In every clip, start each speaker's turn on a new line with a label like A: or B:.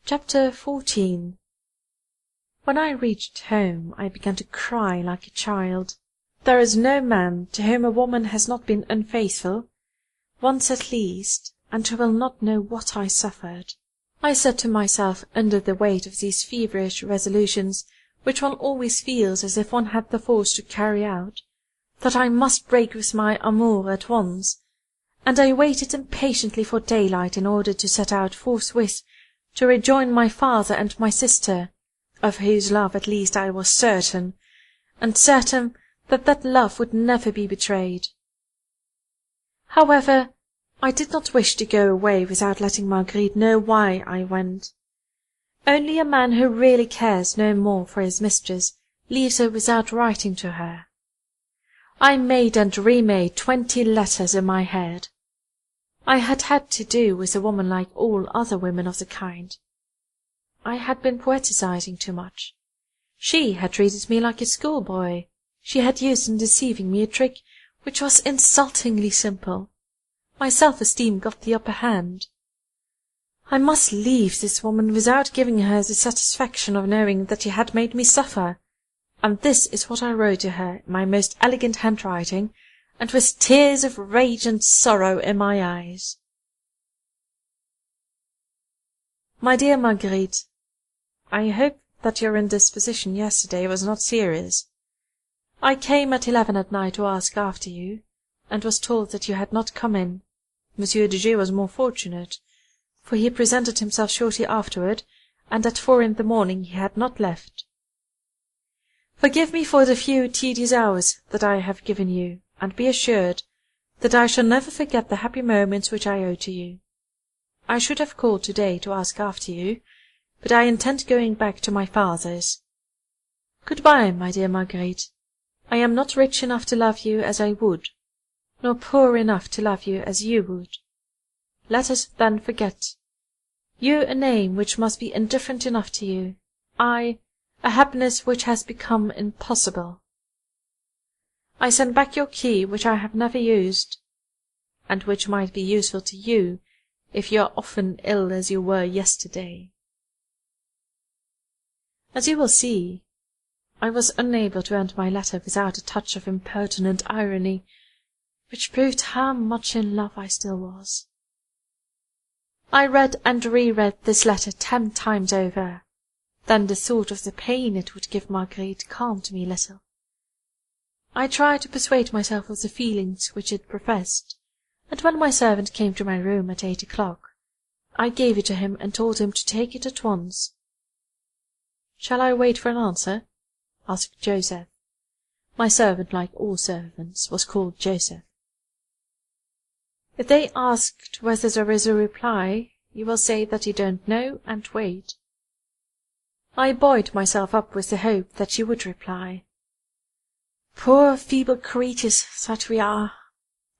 A: Chapter 14. When I reached home I began to cry like a child. There is no man to whom a woman has not been unfaithful, once at least, and who will not know what I suffered. I said to myself under the weight of these feverish resolutions, which one always feels as if one had the force to carry out, that I must break with my amour at once, and I waited impatiently for daylight in order to set out forthwith to rejoin my father and my sister, of whose love at least I was certain, and certain that that love would never be betrayed. However, I did not wish to go away without letting Marguerite know why I went. Only a man who really cares no more for his mistress leaves her without writing to her. I made and remade 20 letters in my head. I had had to do with a woman like all other women of the kind. I had been poeticizing too much. She had treated me like a schoolboy. She had used in deceiving me a trick which was insultingly simple. My self-esteem got the upper hand. I must leave this woman without giving her the satisfaction of knowing that she had made me suffer, and this is what I wrote to her in my most elegant handwriting, and with tears of rage and sorrow in my eyes. My dear Marguerite, I hope that your indisposition yesterday was not serious. I came at 11 at night to ask after you, and was told that you had not come in. Monsieur de G. was more fortunate, for he presented himself shortly afterward, and at 4 in the morning he had not left. Forgive me for the few tedious hours that I have given you, and be assured that I shall never forget the happy moments which I owe to you. I should have called to-day to ask after you, but I intend going back to my father's. Good-bye, my dear Marguerite. I am not rich enough to love you as I would, nor poor enough to love you as you would. Let us then forget. You a name which must be indifferent enough to you, I a happiness which has become impossible. I send back your key which I have never used, and which might be useful to you if you are often ill as you were yesterday. As you will see, I was unable to end my letter without a touch of impertinent irony, which proved how much in love I still was. I read and re-read this letter 10 times over. Then the thought of the pain it would give Marguerite calmed me a little. I tried to persuade myself of the feelings which it professed, and when my servant came to my room at 8 o'clock, I gave it to him and told him to take it at once. "Shall I wait for an answer?" asked Joseph. My servant, like all servants, was called Joseph. If they asked whether there is a reply, you will say that you don't know, and wait. I buoyed myself up with the hope that she would reply. Poor feeble creatures that we are!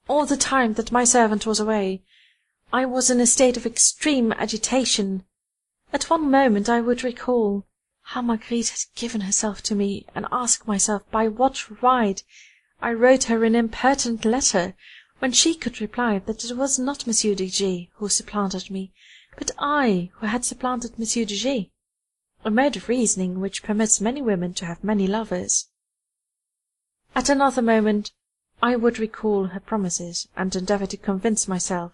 A: All the time that my servant was away, I was in a state of extreme agitation. At one moment I would recall how Marguerite had given herself to me, and ask myself by what right I wrote her an impertinent letter, when she could reply that it was not Monsieur de G. who supplanted me, but I who had supplanted Monsieur de G., a mode of reasoning which permits many women to have many lovers. At another moment I would recall her promises, and endeavour to convince myself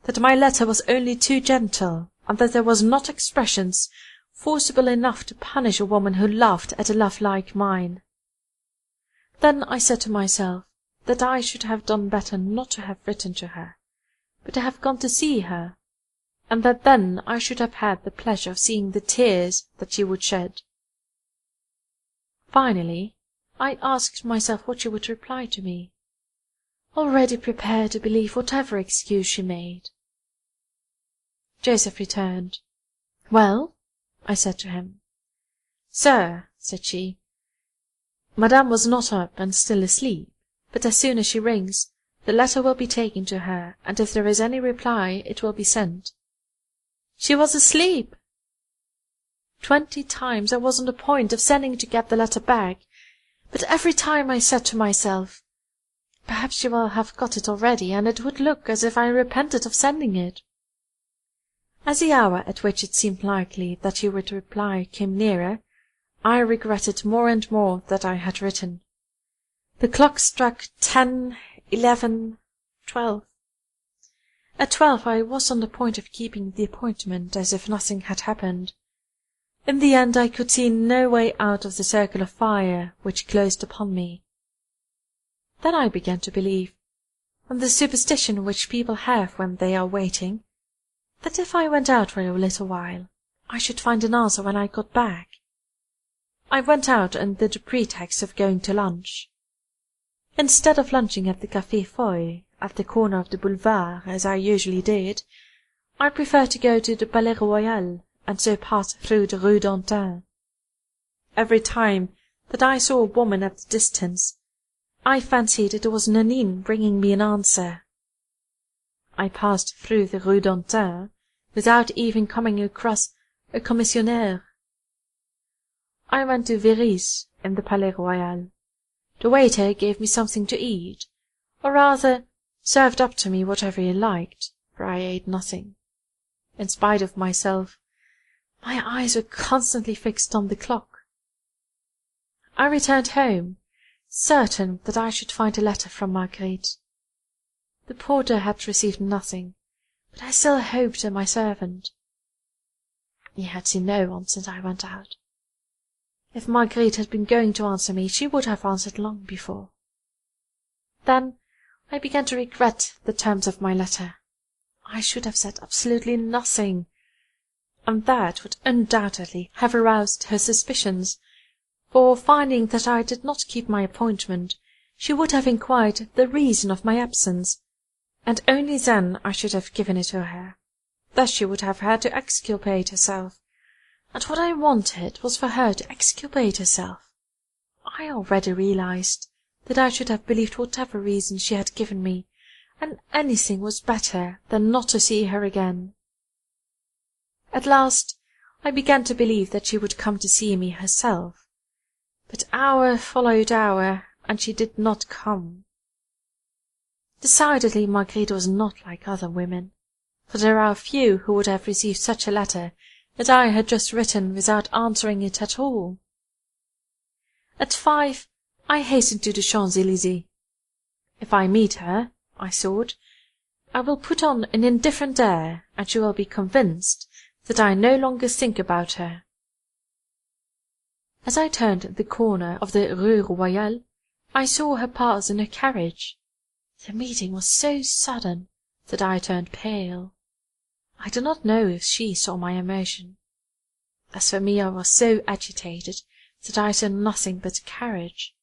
A: that my letter was only too gentle, and that there was not expressions forcible enough to punish a woman who laughed at a love like mine. Then I said to myself that I should have done better not to have written to her, but to have gone to see her, and that then I should have had the pleasure of seeing the tears that she would shed. Finally, I asked myself what she would reply to me, already prepared to believe whatever excuse she made. Joseph returned. "Well?" I said to him. "Sir," said she, "Madame was not up and still asleep, but as soon as she rings, the letter will be taken to her, and if there is any reply, it will be sent." She was asleep! 20 times I was on the point of sending to get the letter back, but every time I said to myself, "Perhaps she will have got it already, and it would look as if I repented of sending it." As the hour at which it seemed likely that she would reply came nearer, I regretted more and more that I had written. The clock struck 10, 11, 12. At 12 I was on the point of keeping the appointment as if nothing had happened. In the end I could see no way out of the circle of fire which closed upon me. Then I began to believe, on the superstition which people have when they are waiting, that if I went out for a little while, I should find an answer when I got back. I went out under the pretext of going to lunch. Instead of lunching at the Café Foy, at the corner of the boulevard, as I usually did, I preferred to go to the Palais Royal, and so pass through the Rue d'Antin. Every time that I saw a woman at a distance, I fancied it was Nanine bringing me an answer. I passed through the Rue d'Antin without even coming across a commissionaire. I went to Véry's in the Palais Royal. The waiter gave me something to eat, or rather served up to me whatever he liked, for I ate nothing. In spite of myself, my eyes were constantly fixed on the clock. I returned home, certain that I should find a letter from Marguerite. The porter had received nothing, but I still hoped in my servant. He had seen no one since I went out. If Marguerite had been going to answer me, she would have answered long before. Then I began to regret the terms of my letter. I should have said absolutely nothing, and that would undoubtedly have aroused her suspicions, for finding that I did not keep my appointment, she would have inquired the reason of my absence, and only then I should have given it to her. Thus she would have had to exculpate herself, and what I wanted was for her to exculpate herself. I already realized that I should have believed whatever reason she had given me, and anything was better than not to see her again. At last I began to believe that she would come to see me herself, but hour followed hour, and she did not come. Decidedly Marguerite was not like other women, for there are few who would have received such a letter as I had just written without answering it at all. At 5 I hastened to the Champs-Élysées. If I meet her, I thought, I will put on an indifferent air, and she will be convinced that I no longer think about her. As I turned the corner of the Rue Royale, I saw her pass in her carriage. The meeting was so sudden that I turned pale. I do not know if she saw my emotion. As for me, I was so agitated that I saw nothing but the carriage.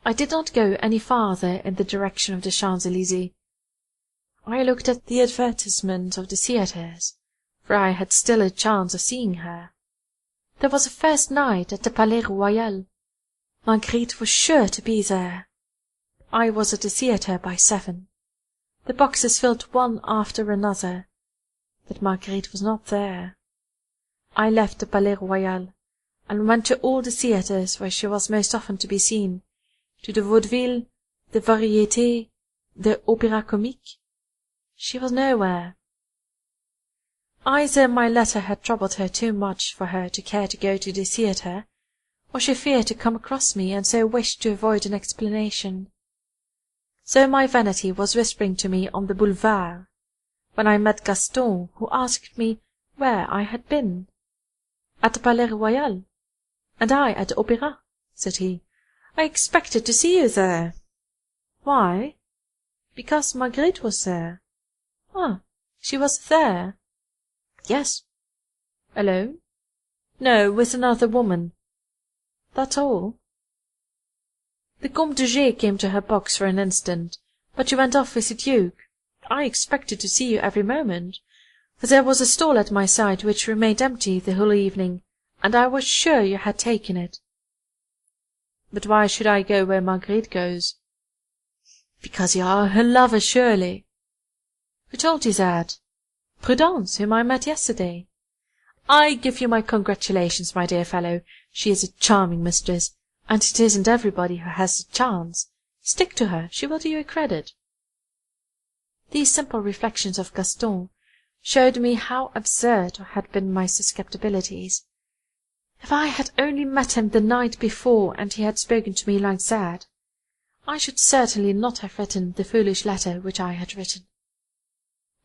A: I did not go any farther in the direction of the Champs-Élysées. I looked at the advertisements of the theatres, for I had still a chance of seeing her. There was a first night at the Palais Royal. Marguerite was sure to be there. I was at the theatre by 7. The boxes filled one after another, but Marguerite was not there. I left the Palais Royal, and went to all the theatres where she was most often to be seen, to the Vaudeville, the Variété, the Opéra Comique. She was nowhere. Either my letter had troubled her too much for her to care to go to the theatre, or she feared to come across me, and so wished to avoid an explanation. So my vanity was whispering to me on the boulevard, when I met Gaston, who asked me where I had been. At the Palais Royal. And I at the Opéra, said he. I expected to see you there. Why? Because Marguerite was there. Ah, she was there? Yes. Alone? No, with another woman. That's all? The Comte de G. came to her box for an instant, but she went off with the Duke. I expected to see you every moment, for there was a stall at my side which remained empty the whole evening, and I was sure you had taken it. But why should I go where Marguerite goes? Because you are her lover, surely. Who told you that? Prudence, whom I met yesterday. I give you my congratulations, my dear fellow. She is a charming mistress, and it isn't everybody who has the chance. Stick to her, she will do you credit. These simple reflections of Gaston showed me how absurd had been my susceptibilities. If I had only met him the night before and he had spoken to me like that, I should certainly not have written the foolish letter which I had written.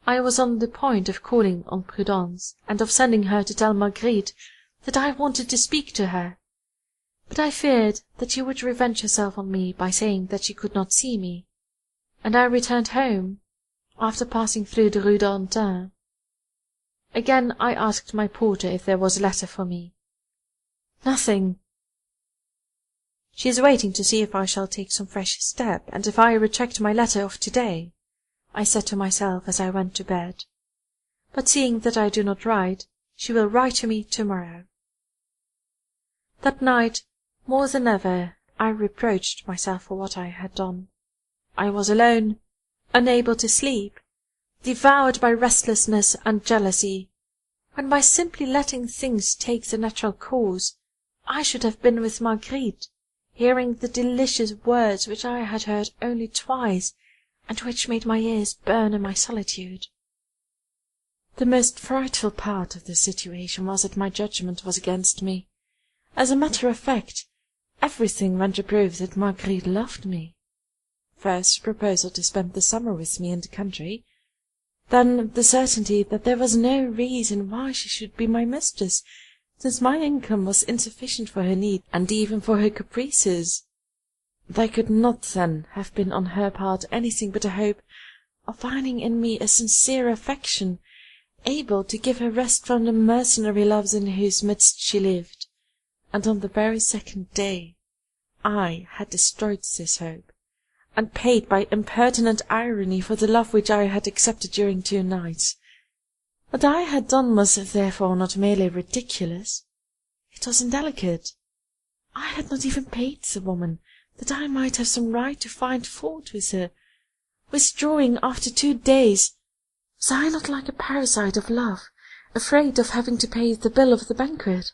A: I was on the point of calling on Prudence, and of sending her to tell Marguerite that I wanted to speak to her, but I feared that she would revenge herself on me by saying that she could not see me, and I returned home, after passing through the Rue d'Antin. Again I asked my porter if there was a letter for me. Nothing. She is waiting to see if I shall take some fresh step, and if I retract my letter of to-day, I said to myself as I went to bed. But seeing that I do not write, she will write to me to-morrow. That night, more than ever, I reproached myself for what I had done. I was alone, unable to sleep, devoured by restlessness and jealousy, when by simply letting things take their natural course, I should have been with Marguerite, hearing the delicious words which I had heard only twice, and which made my ears burn in my solitude. The most frightful part of the situation was that my judgment was against me. As a matter of fact, everything went to prove that Marguerite loved me. First, the proposal to spend the summer with me in the country, then the certainty that there was no reason why she should be my mistress, since my income was insufficient for her needs and even for her caprices. There could not then have been on her part anything but a hope of finding in me a sincere affection, able to give her rest from the mercenary loves in whose midst she lived, and on the very second day I had destroyed this hope, and paid by impertinent irony for the love which I had accepted during 2 nights. What I had done was therefore not merely ridiculous, it was indelicate. I had not even paid the woman, that I might have some right to find fault with her. Withdrawing after 2 days, was I not like a parasite of love, afraid of having to pay the bill of the banquet?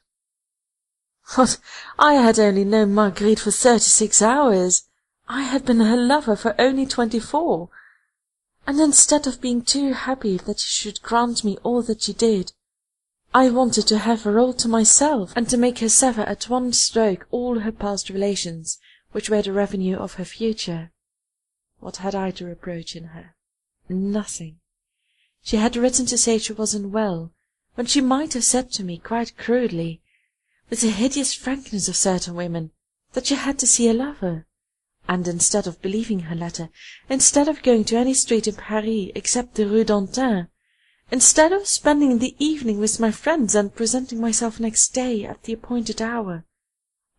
A: What! I had only known Marguerite for 36 hours. I had been her lover for only 24, and instead of being too happy that she should grant me all that she did, I wanted to have her all to myself, and to make her sever at one stroke all her past relations, which were the revenue of her future. What had I to reproach in her? Nothing. She had written to say she was unwell, when she might have said to me quite crudely, with the hideous frankness of certain women, that she had to see a lover, and instead of believing her letter, instead of going to any street in Paris except the Rue d'Antin, instead of spending the evening with my friends and presenting myself next day at the appointed hour,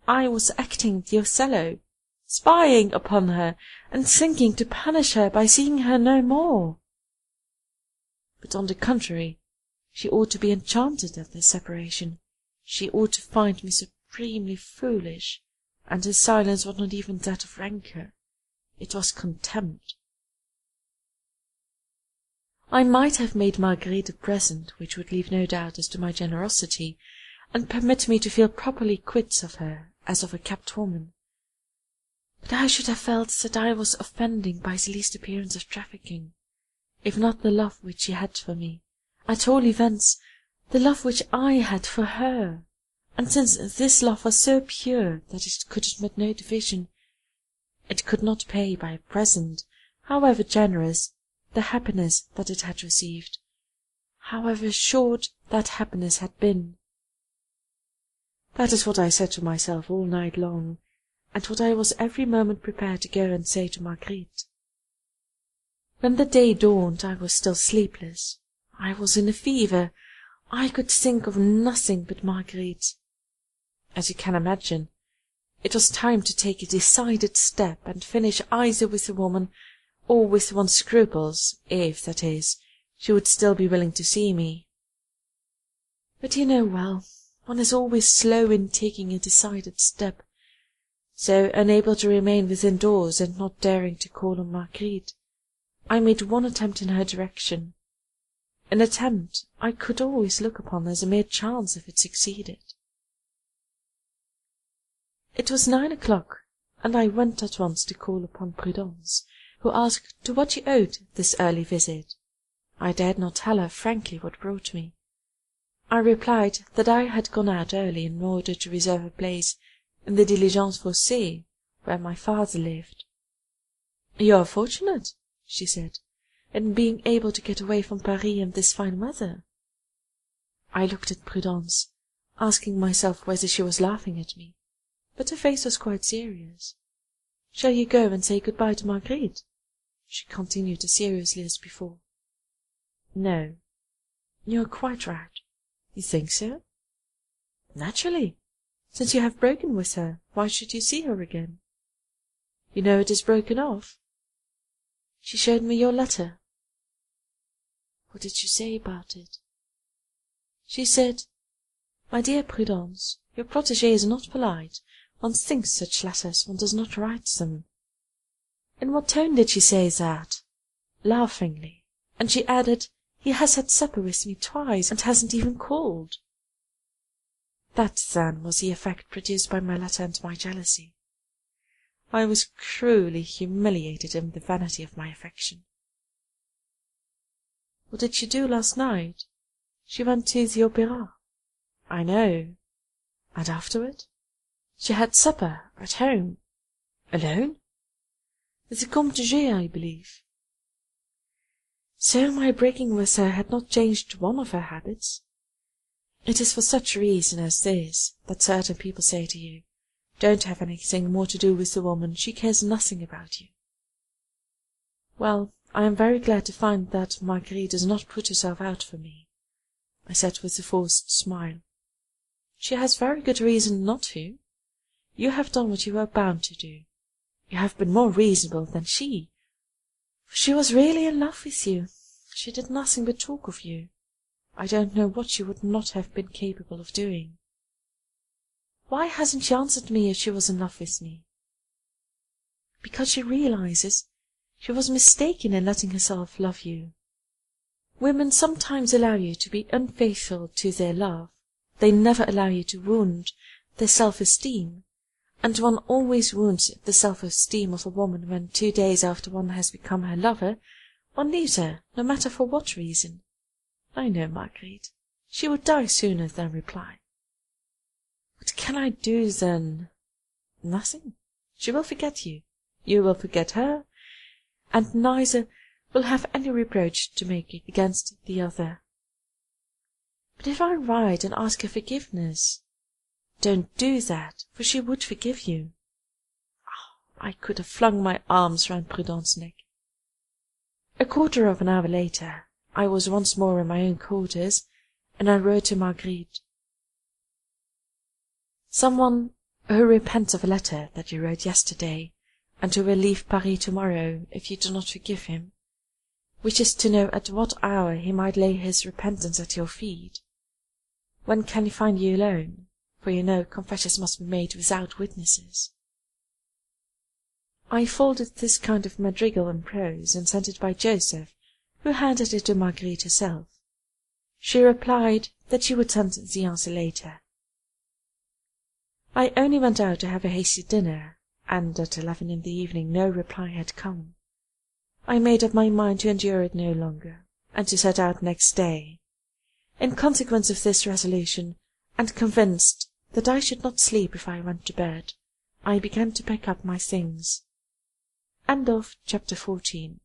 A: I was acting the Othello, spying upon her, and thinking to punish her by seeing her no more. But on the contrary, she ought to be enchanted at this separation. She ought to find me supremely foolish, and her silence was not even that of rancour, it was contempt. I might have made Marguerite a present which would leave no doubt as to my generosity, and permit me to feel properly quit of her as of a kept woman, but I should have felt that I was offending by the least appearance of trafficking, if not the love which she had for me, at all events the love which I had for her. And since this love was so pure that it could admit no division, it could not pay by a present, however generous, the happiness that it had received, however short that happiness had been. That is what I said to myself all night long, and what I was every moment prepared to go and say to Marguerite. When the day dawned I was still sleepless. I was in a fever. I could think of nothing but Marguerite. As you can imagine, it was time to take a decided step and finish either with the woman or with one's scruples, if, that is, she would still be willing to see me. But you know well, one is always slow in taking a decided step, so, unable to remain within doors and not daring to call on Marguerite, I made one attempt in her direction, an attempt I could always look upon as a mere chance if it succeeded. It was 9 o'clock, and I went at once to call upon Prudence, who asked to what she owed this early visit. I dared not tell her frankly what brought me. I replied that I had gone out early in order to reserve a place in the diligence fossée, where my father lived. "You are fortunate," she said, "in being able to get away from Paris in this fine weather." I looked at Prudence, asking myself whether she was laughing at me, but her face was quite serious. "Shall you go and say good-bye to Marguerite?" she continued as seriously as before. "No." "You are quite right." "You think so?" "Naturally. Since you have broken with her, why should you see her again?" "You know it is broken off?" "She showed me your letter." "What did she say about it?" "She said, 'My dear Prudence, your protégée is not polite. One thinks such letters, one does not write them.'" "In what tone did she say that?" "Laughingly. And she added, 'He has had supper with me twice, and hasn't even called.'" That, then, was the effect produced by my letter and my jealousy. I was cruelly humiliated in the vanity of my affection. "What did she do last night?" "She went to the opera." "I know." "And afterward?" "She had supper at home." "Alone?" "With the Comte de G., I believe." So my breaking with her had not changed one of her habits. It is for such a reason as this that certain people say to you, "Don't have anything more to do with the woman, she cares nothing about you." "Well, I am very glad to find that Marguerite does not put herself out for me," I said with a forced smile. "She has very good reason not to. You have done what you were bound to do. You have been more reasonable than she, for she was really in love with you. She did nothing but talk of you. I don't know what she would not have been capable of doing. Why hasn't she answered me if she was in love with me? Because she realizes she was mistaken in letting herself love you. Women sometimes allow you to be unfaithful to their love. They never allow you to wound their self-esteem, and one always wounds the self-esteem of a woman when 2 days after one has become her lover, one leaves her, no matter for what reason. I know Marguerite. She would die sooner than reply. What can I do then? Nothing. She will forget you. You will forget her, and neither will have any reproach to make against the other. But if I write and ask her forgiveness? Don't do that, for she would forgive you. I could have flung my arms round Prudence's neck. A quarter of an hour later, I was once more in my own quarters, and I wrote to Marguerite. "Someone who repents of a letter that you wrote yesterday, and who will leave Paris to-morrow if you do not forgive him, wishes to know at what hour he might lay his repentance at your feet. When can he find you alone? For you know confessions must be made without witnesses." I folded this kind of madrigal in prose, and sent it by Joseph, who handed it to Marguerite herself. She replied that she would send the answer later. I only went out to have a hasty dinner, and at 11 in the evening no reply had come. I made up my mind to endure it no longer, and to set out next day. In consequence of this resolution, and convinced that I should not sleep if I went to bed, I began to pack up my things. Chapter 14